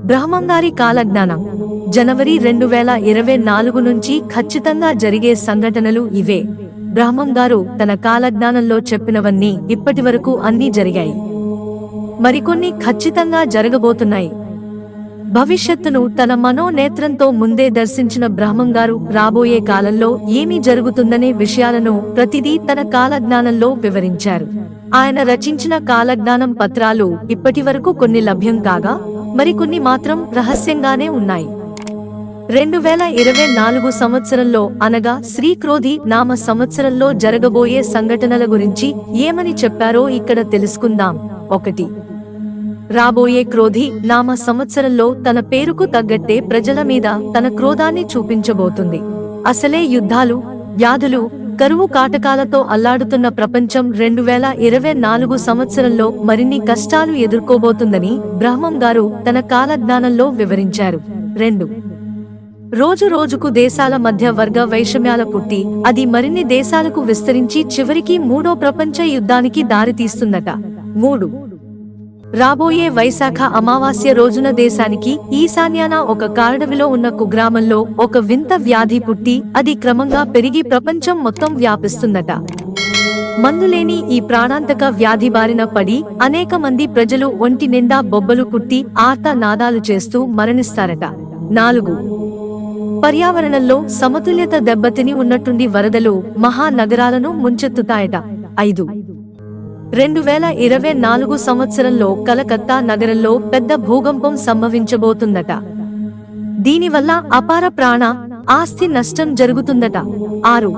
బ్రహ్మంగారి కాలజ్ఞానం జనవరి 2024 నుంచి ఖచ్చితంగా జరిగే సంఘటనలు ఇవే. బ్రహ్మంగారు తన కాలజ్ఞానంలో చెప్పినవన్నీ ఇప్పటివరకు అన్నీ జరిగాయి. మరికొన్ని ఖచ్చితంగా జరగబోతున్నాయి. భవిష్యత్తును తన మనోనేత్రంతో ముందే దర్శించిన బ్రహ్మంగారు రాబోయే కాలంలో ఏమి జరుగుతుందనే విషయాలను ప్రతిదీ తన కాలజ్ఞానంలో వివరించారు. ఆయన రచించిన కాలజ్ఞానం పత్రాలు ఇప్పటివరకు కొన్ని లభ్యం కాగా మరికొన్ని మాత్రం రహస్యంగానే ఉన్నాయి. 2024 సంవత్సరంలో అనగా శ్రీక్రోధి నామ సంవత్సరంలో జరగబోయే సంఘటనల గురించి ఏమని చెప్పారో ఇక్కడ తెలుసుకుందాం. 1. రాబోయే క్రోధి నామ సంవత్సరంలో తన పేరుకు తగ్గట్టే ప్రజల మీద తన క్రోధాన్ని చూపించబోతుంది. అసలే యుద్ధాలు, వ్యాధులు, కరువు కాటకాలతో అల్లాడుతున్న ప్రపంచం 2024 సంవత్సరంలో మరిన్ని కష్టాలు ఎదుర్కోబోతుందని బ్రహ్మంగారు తన కాలజ్ఞానంలో వివరించారు. 2. రోజు రోజుకు దేశాల మధ్య వర్గ వైషమ్యాల పుట్టి అది మరిన్ని దేశాలకు విస్తరించి చివరికి 3వ ప్రపంచ యుద్ధానికి దారితీస్తుందట. 3. రాబోయే వైశాఖ అమావాస్య రోజున దేశానికి ఈశాన్యాన ఒక కారడవిలో ఉన్న కుగ్రామంలో ఒక వింత వ్యాధి పుట్టి అది క్రమంగా పెరిగి ప్రపంచం మొత్తం వ్యాపిస్తుందట. మందులేని ఈ ప్రాణాంతక వ్యాధి బారిన పడి అనేక మంది ప్రజలు ఒంటి నిండా బొబ్బలు పుట్టి ఆర్త నాదాలు చేస్తూ మరణిస్తారట. 4. పర్యావరణంలో సమతుల్యత దెబ్బతిని ఉన్నట్టుండి వరదలు మహానగరాలను ముంచెత్తుతాయట. 5. 2024 సంవత్సరంలో కలకత్తా నగరంలో పెద్ద భూకంపం సంభవించబోతుందట. దీనివల్ల అపార ప్రాణ, ఆస్తి నష్టం జరుగుతుందట. 6.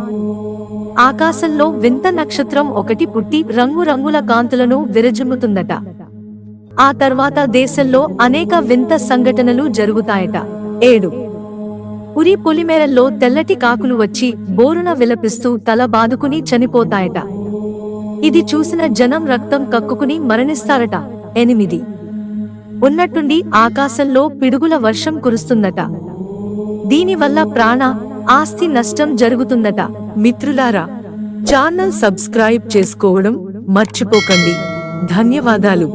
ఆకాశంలో వింత నక్షత్రం ఒకటి పుట్టి రంగురంగుల కాంతులను విరజిమ్ముతుందట. ఆ తర్వాత దేశంలో అనేక వింత సంఘటనలు జరుగుతాయట. 7. ఉరి పొలిమేరల్లో తెల్లటి కాకులు వచ్చి బోరున విలపిస్తూ తల బాదుకుని చనిపోతాయట. ఇది చూసిన జనం రక్తం కక్కుకుని మరణిస్తారట. 8. ఉన్నట్టుండి ఆకాశంలో పిడుగుల వర్షం కురుస్తుందట. దీనివల్ల ప్రాణ, ఆస్తి నష్టం జరుగుతుందట. మిత్రులారా, ఛానల్ సబ్స్క్రైబ్ చేసుకోవడం మర్చిపోకండి. ధన్యవాదాలు.